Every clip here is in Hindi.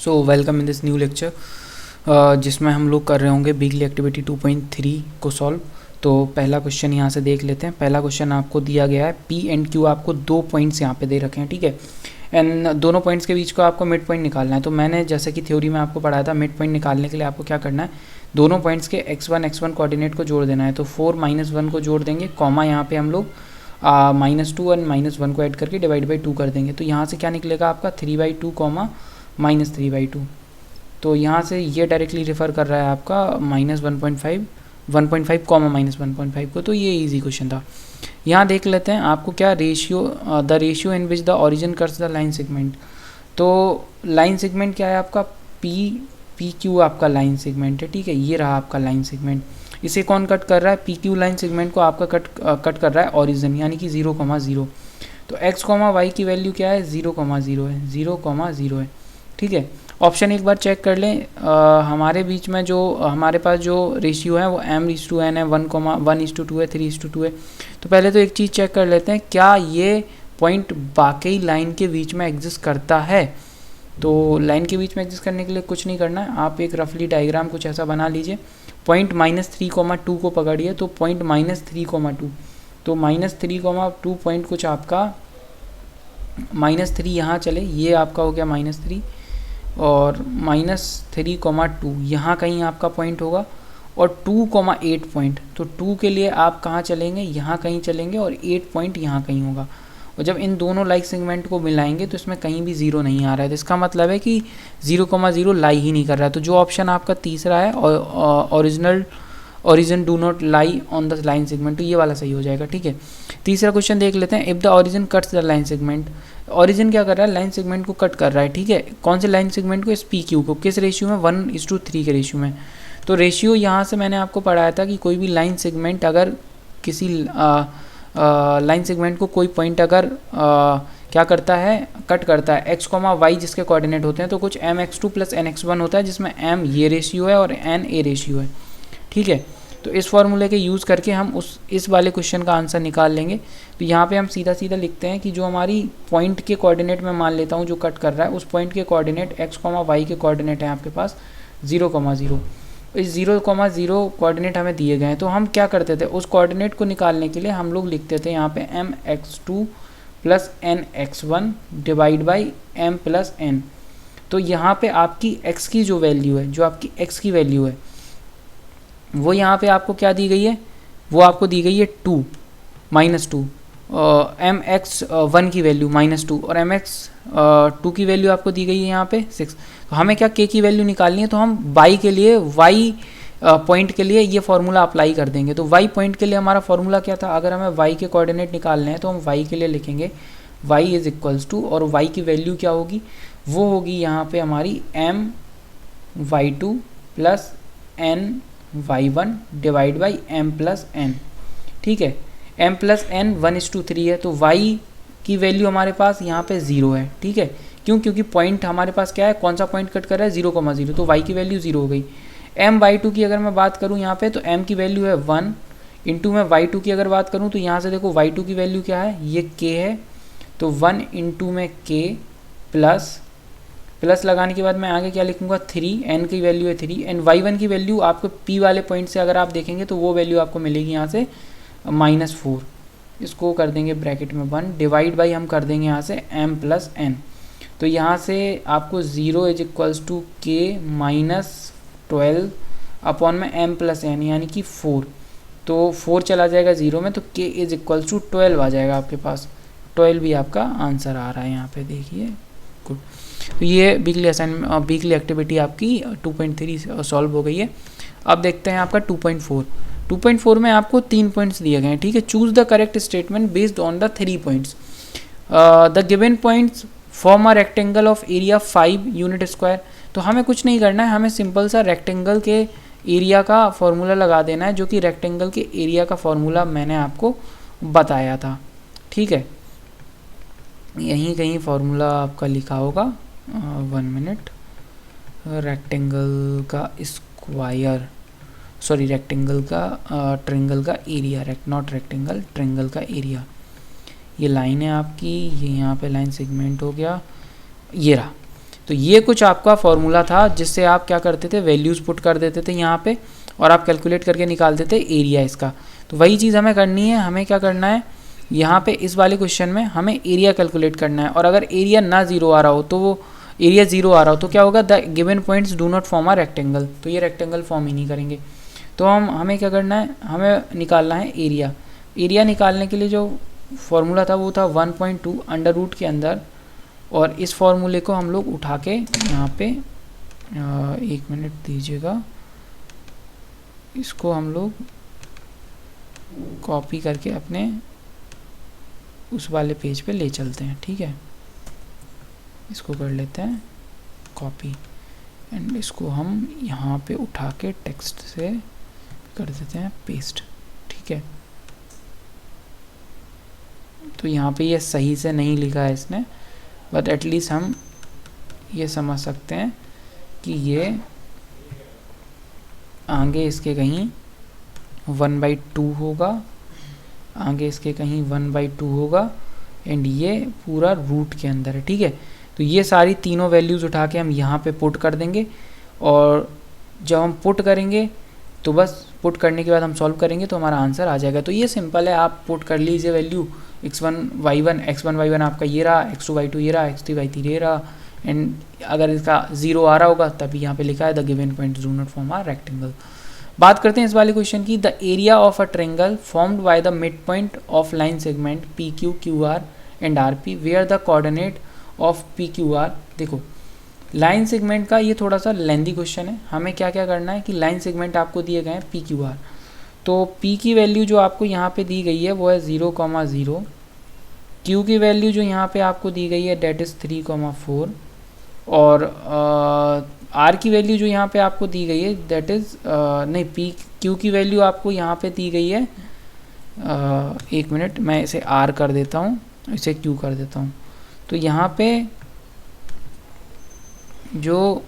So welcome in this new lecture जिसमें हम लोग कर रहे होंगे वीकली एक्टिविटी 2.3 को सॉल्व। तो पहला क्वेश्चन यहाँ से देख लेते हैं। पहला क्वेश्चन आपको दिया गया है पी एंड क्यू, आपको 2 पॉइंट्स यहाँ पे दे रखे हैं, ठीक है। एंड दोनों पॉइंट्स के बीच को आपको मिड पॉइंट निकालना है। तो मैंने जैसे कि थ्योरी में आपको पढ़ाया था, मिड पॉइंट निकालने के लिए आपको क्या करना है, दोनों पॉइंट्स के x1 कोऑर्डिनेट को जोड़ देना है। तो 4 -1 को जोड़ देंगे, कॉमा यहाँ पे हम लोग -2 और -1 को ऐड करके डिवाइड बाई 2 कर देंगे। तो यहाँ से क्या निकलेगा आपका 3/2 कॉमा -3/2। तो यहाँ से ये डायरेक्टली रेफर कर रहा है आपका -1.5 कॉमा -1.5 को। तो ये इजी क्वेश्चन था। यहाँ देख लेते हैं आपको क्या ratio, the ratio in which the origin cuts the line segment. तो लाइन सेगमेंट क्या है आपका, पी क्यू आपका लाइन सेगमेंट है, ठीक है। ये रहा आपका लाइन सेगमेंट। इसे कौन कट कर रहा है, पी क्यू लाइन सेगमेंट को आपका कट कर रहा है ओरिजिन, यानी कि 0,0। तो x, y की वैल्यू क्या है, 0,0 है, 0,0 है, ठीक है। ऑप्शन एक बार चेक कर लें। हमारे बीच में जो हमारे पास जो रेशियो है वो m/n है, 1:1:2 है, 3:2 है। तो पहले तो एक चीज़ चेक कर लेते हैं, क्या ये पॉइंट वाकई लाइन के बीच में एग्जिस्ट करता है। तो लाइन के बीच में एग्जिस्ट करने के लिए कुछ नहीं करना है, आप एक रफली डायग्राम कुछ ऐसा बना लीजिए। पॉइंट -3,2 को पकड़िए, तो पॉइंट -3,2, तो -3,2 पॉइंट कुछ आपका -3 यहाँ चले, ये आपका हो गया -3, और -3,2 यहाँ कहीं आपका पॉइंट होगा, और 2,8 पॉइंट। तो 2 के लिए आप कहाँ चलेंगे, यहाँ कहीं चलेंगे, और 8 पॉइंट यहाँ कहीं होगा। और जब इन दोनों लाइक सेगमेंट को मिलाएंगे तो इसमें कहीं भी 0 नहीं आ रहा है। तो इसका मतलब है कि 0,0 लाई ही नहीं कर रहा है। तो जो ऑप्शन आपका तीसरा है, origin do not lie on the line segment, तो ये वाला सही हो जाएगा, ठीक है। तीसरा क्वेश्चन देख लेते हैं। If the origin cuts the line segment, origin क्या कर रहा है, लाइन सेगमेंट को कट कर रहा है, ठीक है। कौन से लाइन सेगमेंट को, इस पी क्यू को, किस रेशियो में, 1:3 के रेशियो में। तो रेशियो यहाँ से मैंने आपको पढ़ाया था कि कोई भी लाइन सेगमेंट अगर किसी लाइन सेगमेंट को कोई पॉइंट अगर क्या करता है, कट करता है, x, y जिसके कोऑर्डिनेट होते हैं, तो कुछ mx2 + nx1 होता है, जिसमें m ये रेशियो है और n a रेशियो है, ठीक है। तो इस फॉर्मूले के यूज़ करके हम इस वाले क्वेश्चन का आंसर निकाल लेंगे। तो यहाँ पे हम सीधा सीधा लिखते हैं कि जो हमारी पॉइंट के कोऑर्डिनेट में मान लेता हूँ जो कट कर रहा है, उस पॉइंट के कोऑर्डिनेट x, y के कोऑर्डिनेट हैं आपके पास 0,0। इस 0,0 कोऑर्डिनेट हमें दिए गए हैं। तो हम क्या करते थे, उस कोऑर्डिनेट को निकालने के लिए हम लोग लिखते थे यहाँ पे mx2 + nx1 divide by m + n। तो यहाँ पे आपकी x की जो वैल्यू है, जो आपकी x की वैल्यू है, वो यहाँ पे आपको क्या दी गई है, वो आपको दी गई है 2 -2, mx1 की वैल्यू -2, और mx2 की वैल्यू आपको दी गई है यहाँ पे 6। तो हमें क्या k की वैल्यू निकालनी है, तो हम y के लिए, y पॉइंट के लिए ये फार्मूला अप्लाई कर देंगे। तो y पॉइंट के लिए हमारा फार्मूला क्या था, अगर हमें y के कोऑर्डिनेट निकालने हैं तो हम y के लिए लिखेंगे y = और y की वैल्यू क्या होगी, वो होगी यहाँ पे हमारी my2 + ny1 divide by m + n, ठीक है। m + n 1:3 है, तो y की वैल्यू हमारे पास यहाँ पे 0 है, ठीक है। क्यों, क्योंकि पॉइंट हमारे पास क्या है, कौन सा पॉइंट कट कर रहा है, 0,0, तो y की वैल्यू 0 हो गई। m/2 की अगर मैं बात करूँ यहाँ पे, तो m की वैल्यू है 1, इंटू में y2 की अगर बात करूँ, तो यहाँ से देखो y2 की वैल्यू क्या है, ये k है, तो 1 इंटू में k प्लस लगाने के बाद मैं आगे क्या लिखूंगा, 3, n की वैल्यू है 3, एंड y1 की वैल्यू आपको p वाले पॉइंट से अगर आप देखेंगे तो वो वैल्यू आपको मिलेगी यहाँ से -4। इसको कर देंगे ब्रैकेट में 1 डिवाइड बाई हम कर देंगे यहाँ से m + n। तो यहाँ से आपको 0 = k -12 अपॉन में m + n, यानी कि 4। तो 4 चला जाएगा 0 में, तो k = 12 आ जाएगा आपके पास। 12 भी आपका आंसर आ रहा है यहाँ पे, देखिए, गुड। तो ये वीकली एक्टिविटी आपकी 2.3 सॉल्व हो गई है। अब देखते हैं आपका 2.4। 2.4 में आपको 3 पॉइंट्स दिए गए हैं, ठीक है। Choose the correct statement based on the 3 points. The given points form a rectangle of area 5 unit square. तो हमें कुछ नहीं करना है, हमें सिंपल सा रेक्टेंगल के एरिया का फॉर्मूला लगा देना है, जो कि रेक्टेंगल के एरिया का फॉर्मूला मैंने आपको बताया था, ठीक है। यहीं कहीं फॉर्मूला आपका लिखा होगा, 1 मिनट। रेक्टेंगल का स्क्वायर, सॉरी रेक्टेंगल का ट्रायंगल का एरिया, नॉट रेक्टेंगल, ट्रायंगल का एरिया। ये लाइन है आपकी, ये यहाँ पे लाइन सेगमेंट हो गया, ये रहा। तो ये कुछ आपका फॉर्मूला था जिससे आप क्या करते थे, वैल्यूज़ पुट कर देते थे यहाँ पे और आप कैलकुलेट करके निकाल देते एरिया इसका। तो वही चीज़ हमें करनी है, हमें क्या करना है यहाँ पे इस वाले क्वेश्चन में हमें एरिया कैलकुलेट करना है। और अगर एरिया ना ज़ीरो आ रहा हो तो वो एरिया ज़ीरो आ रहा हो तो क्या होगा, the given points do not form a rectangle, तो ये रेक्टेंगल फॉर्म ही नहीं करेंगे। तो हमें क्या करना है, हमें निकालना है एरिया। एरिया निकालने के लिए जो फॉर्मूला था वो था 1.2 अंडर रूट के अंदर, और इस फॉर्मूले को हम लोग उठा के यहाँ पे 1 मिनट दीजिएगा, इसको हम लोग कॉपी करके अपने उस वाले पेज पे ले चलते हैं। ठीक है, इसको कर लेते हैं कॉपी एंड इसको हम यहाँ पे उठा के टेक्स्ट से कर देते हैं पेस्ट। ठीक है, तो यहाँ पे ये सही से नहीं लिखा है इसने, बट एटलीस्ट हम ये समझ सकते हैं कि ये आगे इसके कहीं 1/2 होगा, आगे इसके कहीं 1/2 होगा एंड ये पूरा रूट के अंदर है। ठीक है, तो ये सारी तीनों वैल्यूज़ उठा के हम यहाँ पे पुट कर देंगे, और जब हम पुट करेंगे तो बस पुट करने के बाद हम सॉल्व करेंगे तो हमारा आंसर आ जाएगा। तो ये सिंपल है, आप पुट कर लीजिए वैल्यू x1 y1 आपका ये रहा, x2 y2 ये रहा, x3 y3 ये रहा, एंड अगर इसका 0 आ रहा होगा तभी यहाँ पे लिखा है the given points do not form a rectangle. बात करते हैं इस वाले क्वेश्चन की, the area of a triangle formed by the mid point of line segment P Q Q R and R P where the coordinate of P Q R. देखो लाइन सेगमेंट का ये थोड़ा सा लेंदी क्वेश्चन है, हमें क्या क्या करना है कि लाइन सेगमेंट आपको दिए गए हैं पी क्यू आर, तो पी की वैल्यू जो आपको यहाँ पे दी गई है वो है 0,0, क्यू की वैल्यू जो यहाँ पे आपको दी गई है डेट इज़ 3,4, और आर की वैल्यू जो यहाँ पे आपको दी गई है दैट इज़ नहीं, पी क्यू की वैल्यू आपको यहाँ पे दी गई है 1 मिनट मैं इसे आर कर देता हूँ, इसे क्यू कर देता हूँ। तो यहाँ पे जो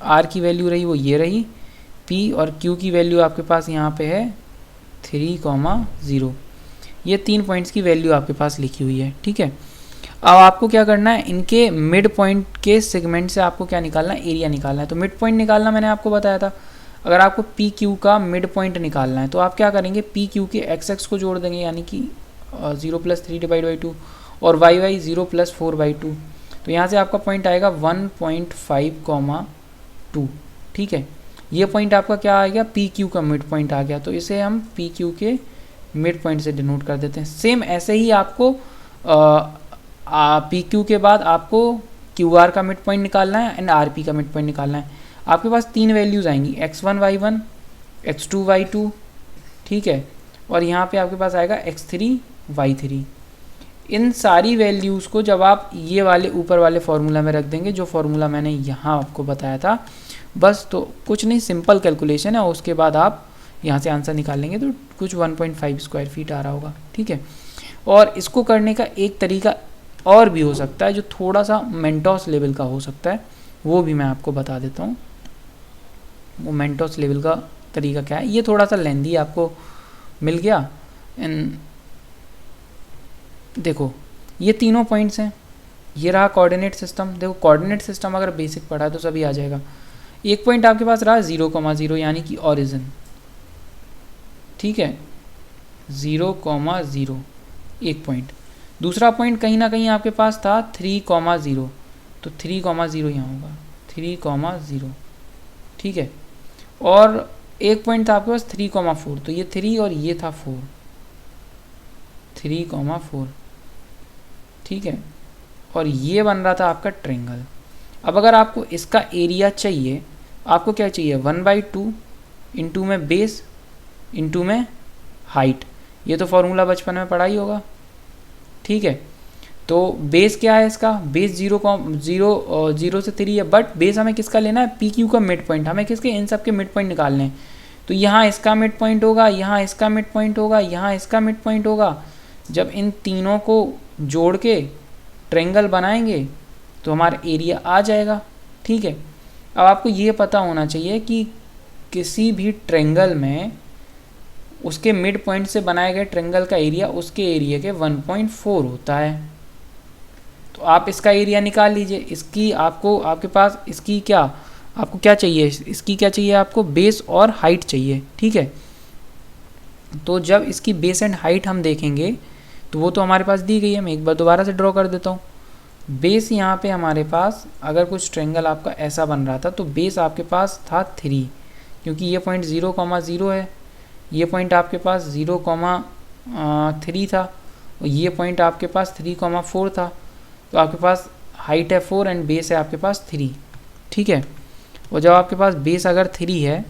आर की वैल्यू रही वो ये रही, पी और क्यू की वैल्यू आपके पास यहाँ पे है 3,0, ये 3 पॉइंट्स की वैल्यू आपके पास लिखी हुई है। ठीक है, अब आपको क्या करना है, इनके मिड पॉइंट के सेगमेंट से आपको क्या निकालना है, एरिया निकालना है। तो मिड पॉइंट निकालना मैंने आपको बताया था, अगर आपको पी क्यू का मिड पॉइंट निकालना है तो आप क्या करेंगे, पी क्यू के एक्स एक्स को जोड़ देंगे, यानी कि 0 + 3/2 और वाई वाई 0 + 4/2, तो यहाँ से आपका पॉइंट आएगा 1.5,2। ठीक है, ये पॉइंट आपका क्या आ गया, पी क्यू का मिड पॉइंट आ गया, तो इसे हम पी क्यू के मिड पॉइंट से डिनोट कर देते हैं। सेम ऐसे ही आपको पी क्यू के बाद आपको क्यू आर का मिड पॉइंट निकालना है एंड आर पी का मिड पॉइंट निकालना है। आपके पास 3 वैल्यूज़ आएंगी, x1 y1, x2 y2, ठीक है, और यहाँ पे आपके पास आएगा x3 y3। इन सारी वैल्यूज़ को जब आप ये वाले ऊपर वाले फार्मूला में रख देंगे, जो फार्मूला मैंने यहाँ आपको बताया था, बस तो कुछ नहीं, सिंपल कैलकुलेशन है, और उसके बाद आप यहाँ से आंसर निकाल लेंगे तो कुछ 1.5 स्क्वायर फीट आ रहा होगा। ठीक है, और इसको करने का एक तरीका और भी हो सकता है जो थोड़ा सा मेंटोस लेवल का हो सकता है, वो भी मैं आपको बता देता हूँ। वो मेंटोस लेवल का तरीका क्या है, ये थोड़ा सा लेंदी आपको मिल गया। एंड देखो ये तीनों पॉइंट्स हैं, ये रहा कोऑर्डिनेट सिस्टम। देखो कोऑर्डिनेट सिस्टम अगर बेसिक पढ़ा है तो सभी आ जाएगा। एक पॉइंट आपके पास रहा 0,0 यानी कि ओरिजिन, ठीक है, 0,0 एक पॉइंट। दूसरा पॉइंट कहीं ना कहीं आपके पास था 3,0, तो 3,0 यहाँ होगा, 3,0, ठीक है, और एक पॉइंट था आपके पास 3,4, तो ये 3 और ये था 4, 3,4, ठीक है, और ये बन रहा था आपका ट्रायंगल। अब अगर आपको इसका एरिया चाहिए, आपको क्या चाहिए, 1/2 इंटू में बेस इंटू में हाइट, ये तो फॉर्मूला बचपन में पढ़ा ही होगा। ठीक है, तो बेस क्या है इसका, बेस 0 से 3 है, बट बेस हमें किसका लेना है, पी क्यू का मिड पॉइंट, हमें किसके, इन सब के मिड पॉइंट निकालने हैं। तो यहाँ इसका मिड पॉइंट होगा, यहाँ इसका मिड पॉइंट होगा, यहाँ इसका मिड पॉइंट होगा। जब इन तीनों को जोड़ के ट्रायंगल बनाएंगे तो हमारा एरिया आ जाएगा। ठीक है, अब आपको ये पता होना चाहिए कि किसी भी ट्रायंगल में उसके मिड पॉइंट से बनाए गए ट्रायंगल का एरिया उसके एरिया के 1.4 होता है। तो आप इसका एरिया निकाल लीजिए। इसकी आपको आपके पास इसकी क्या आपको क्या चाहिए, इसकी क्या चाहिए आपको, बेस और हाइट चाहिए, ठीक है। तो जब इसकी बेस एंड हाइट हम देखेंगे तो वो तो हमारे पास दी गई है, मैं एक बार दोबारा से ड्रॉ कर देता हूँ। बेस यहाँ पे हमारे पास अगर कुछ ट्रायंगल आपका ऐसा बन रहा था तो बेस आपके पास था 3, क्योंकि ये पॉइंट 0,0 है, ये पॉइंट आपके पास 0,3 था और ये पॉइंट आपके पास 3,4 था। तो आपके पास हाइट है 4 एंड बेस है आपके पास 3, ठीक है। और जब आपके पास बेस अगर 3 है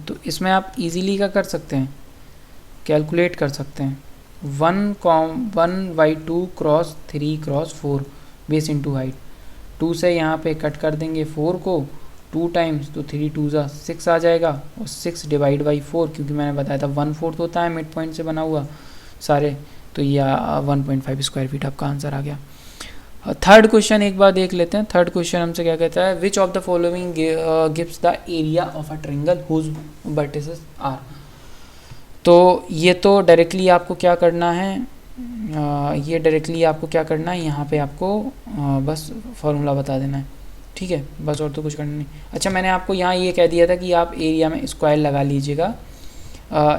तो इसमें आप इजीली क्या कर सकते हैं, कैलकुलेट कर सकते हैं 1/2 cross 3 cross 4 base into height. 2 से यहाँ पे कट कर देंगे 4 को 2 टाइम्स, तो 3 2 ज़ा 6 आ जाएगा और 6 डिवाइड बाई 4, क्योंकि मैंने बताया था 1/4 होता है मिड पॉइंट से बना हुआ सारे, तो ये 1.5 स्क्वायर फीट आपका आंसर आ गया। थर्ड क्वेश्चन एक बार देख लेते हैं। थर्ड क्वेश्चन हमसे क्या कहता है, which of the following gives the area of a triangle whose vertices are. तो ये तो डायरेक्टली आपको क्या करना है, ये डायरेक्टली आपको क्या करना है, यहाँ पे आपको बस फॉर्मूला बता देना है, ठीक है, बस और तो कुछ करना नहीं। अच्छा, मैंने आपको यहाँ ये कह दिया था कि आप एरिया में स्क्वायर लगा लीजिएगा,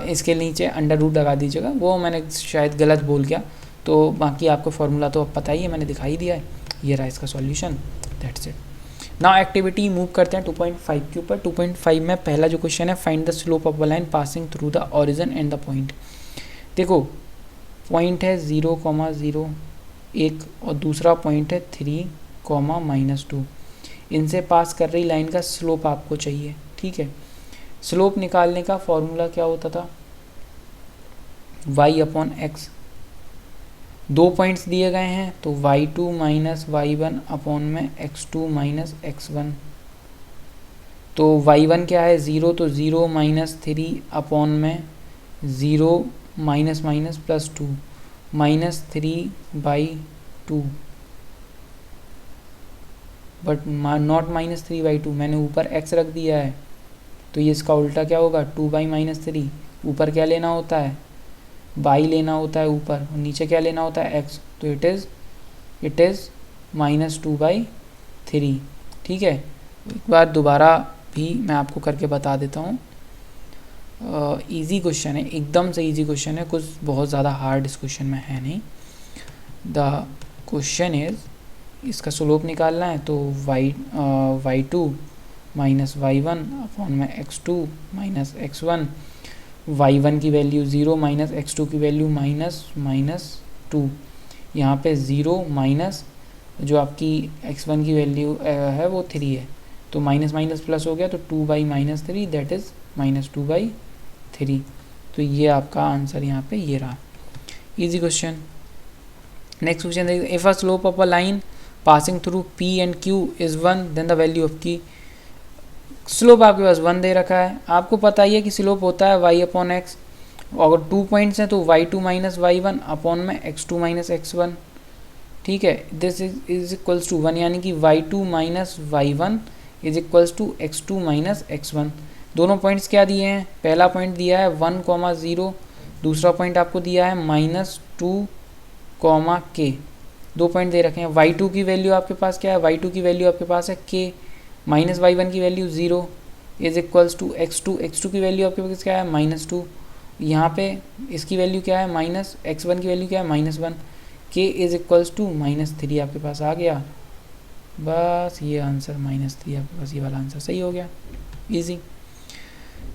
इसके नीचे अंडर रूट लगा दीजिएगा, वो मैंने शायद गलत बोल गया। तो बाकी आपको फार्मूला तो अब पता ही है, मैंने दिखाई दिया है, ये रहा इसका solution, that's it. Now activity move करते हैं 2.5 के ऊपर। 2.5 में पहला जो क्वेश्चन है, find the slope of a line passing through the origin and the point. देखो पॉइंट है 0,0 एक और दूसरा पॉइंट है 3,-2, इनसे पास कर रही लाइन का स्लोप आपको चाहिए, ठीक है। स्लोप निकालने का फॉर्मूला क्या होता था, y/x। 2 पॉइंट्स दिए गए हैं तो y2 माइनस y1 अपॉन में x2 माइनस x1। तो y1 क्या है 0, तो 0 माइनस 3 अपॉन में 0 minus minus plus 2 -3/2, but not -3/2, मैंने ऊपर x रख दिया है, तो ये इसका उल्टा क्या होगा 2/-3। ऊपर क्या लेना होता है, y लेना होता है ऊपर, और नीचे क्या लेना होता है x, तो इट इज़ -2/3, ठीक है। एक बार दोबारा भी मैं आपको करके बता देता हूँ। इजी क्वेश्चन है, एकदम से इजी क्वेश्चन है, कुछ बहुत ज़्यादा हार्ड इस क्वेश्चन में है नहीं। द क्वेश्चन इज़, इसका स्लोप निकालना है तो y2 माइनस y1 अपॉन में x2 माइनस x1। y1 की वैल्यू 0 माइनस x2 की वैल्यू -2। यहाँ पे 0 माइनस जो आपकी x1 की वैल्यू है वो 3 है, तो माइनस माइनस प्लस हो गया, तो 2/-3 दैट इज़ -2/3। तो ये आपका आंसर यहाँ पे ये रहा, इजी क्वेश्चन। नेक्स्ट क्वेश्चन देखिए, if a slope of a line passing through p and q is 1 then the value of की। स्लोप आपके पास 1 दे रखा है, आपको पता ही है कि स्लोप होता है y/x, अगर 2 पॉइंट्स हैं तो y2 माइनस y1 अपॉन में x2 माइनस x1, ठीक है। दिस इज इक्वल्स टू 1, यानी कि y2 minus y1 is equals to x2 minus x1। दोनों पॉइंट्स क्या दिए हैं, पहला पॉइंट दिया है 1,0, दूसरा पॉइंट आपको दिया है -2, k। 2 पॉइंट दे रखे हैं। y2 की वैल्यू आपके पास क्या है, y2 की वैल्यू आपके पास है k, माइनस y1 की value 0 is equals to x2 की वैल्यू आपके पास क्या है -2, यहाँ पे इसकी वैल्यू क्या है माइनस, x1 की वैल्यू क्या है -1, k इज इक्वल्स टू -3 आपके पास आ गया। बस ये आंसर -3 आपके पास, ये वाला आंसर सही हो गया, इजी।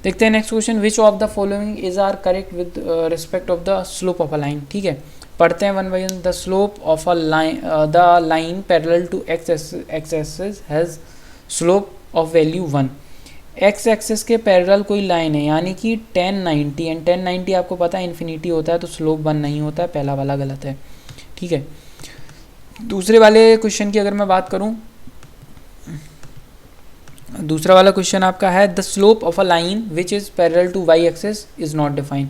देखते हैं next question, which of the following is are correct with respect of the slope of a line. ठीक है, पढ़ते हैं 1 by 1। The slope of a line, the line parallel to x axis has slope of value 1। x axis के पैरेलल कोई लाइन है, यानी कि 1090, एंड 1090 आपको पता है इन्फिनिटी होता है, तो स्लोप 1 नहीं होता है, पहला वाला गलत है। ठीक है, दूसरे वाले क्वेश्चन की अगर मैं बात करूं, दूसरा वाला क्वेश्चन आपका है the slope of a line which is parallel to y axis is not defined.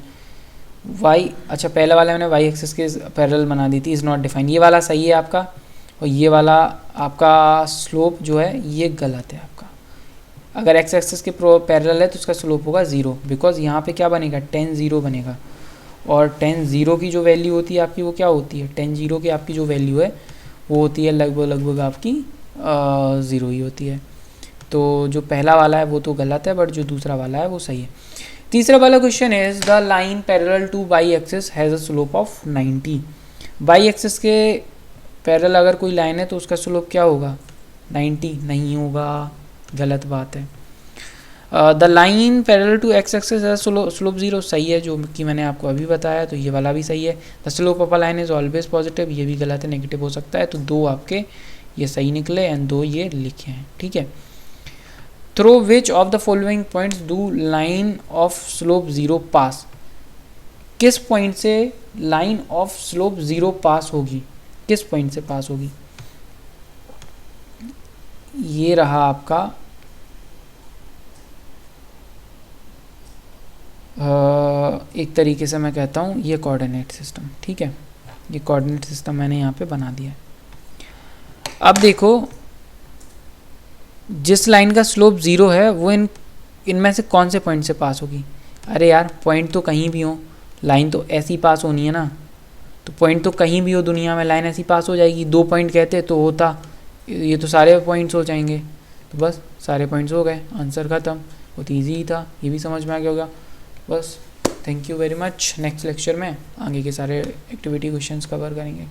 अच्छा पहला वाला मैंने y एक्सिस के पैरेलल बना दी थी, इज़ नॉट डिफाइंड, ये वाला सही है आपका, और ये वाला आपका स्लोप जो है ये गलत है आपका। अगर x एक्सिस के पैरेलल है तो उसका स्लोप होगा 0, बिकॉज यहाँ पे क्या बनेगा 10 0 बनेगा, और टेन ज़ीरो की जो वैल्यू होती है आपकी वो क्या होती है, टेन ज़ीरो की आपकी जो वैल्यू है वो होती है लगभग आपकी ज़ीरो ही होती है। तो जो पहला वाला है वो तो गलत है, बट जो दूसरा वाला है वो सही है। तीसरा वाला क्वेश्चन है the line parallel to Y axis has a slope of 90। Y axis के पैरेलल अगर कोई लाइन है तो उसका स्लोप क्या होगा, 90 नहीं होगा, गलत बात है। The line parallel to X axis है स्लोप ज़ीरो, सही है, जो कि मैंने आपको अभी बताया, तो ये वाला भी सही है। The slope of a line is always positive, ये भी गलत है, नेगेटिव हो सकता है। तो दो आपके ये सही निकले एंड दो ये लिखे हैं, ठीक है। Through which of the following points do line of slope zero pass, किस पॉइंट से line of slope zero pass होगी, किस पॉइंट से पास होगी। ये रहा आपका एक तरीके से मैं कहता हूँ ये कोऑर्डिनेट सिस्टम, ठीक है, ये कोऑर्डिनेट सिस्टम मैंने यहाँ पे बना दिया है। अब देखो जिस लाइन का स्लोप ज़ीरो है वो इनमें से कौन से पॉइंट से पास होगी। अरे यार पॉइंट तो कहीं भी हो, लाइन तो ऐसी पास होनी है ना, तो पॉइंट तो कहीं भी हो दुनिया में लाइन ऐसी पास हो जाएगी। दो पॉइंट कहते तो होता, ये तो सारे पॉइंट्स हो जाएंगे, तो बस सारे पॉइंट्स हो गए, आंसर ख़त्म। बहुत ईजी ही था, ये भी समझ में आ गया होगा। बस thank you very much. Next lecture में आगे के सारे एक्टिविटी क्वेश्चंस कवर करेंगे।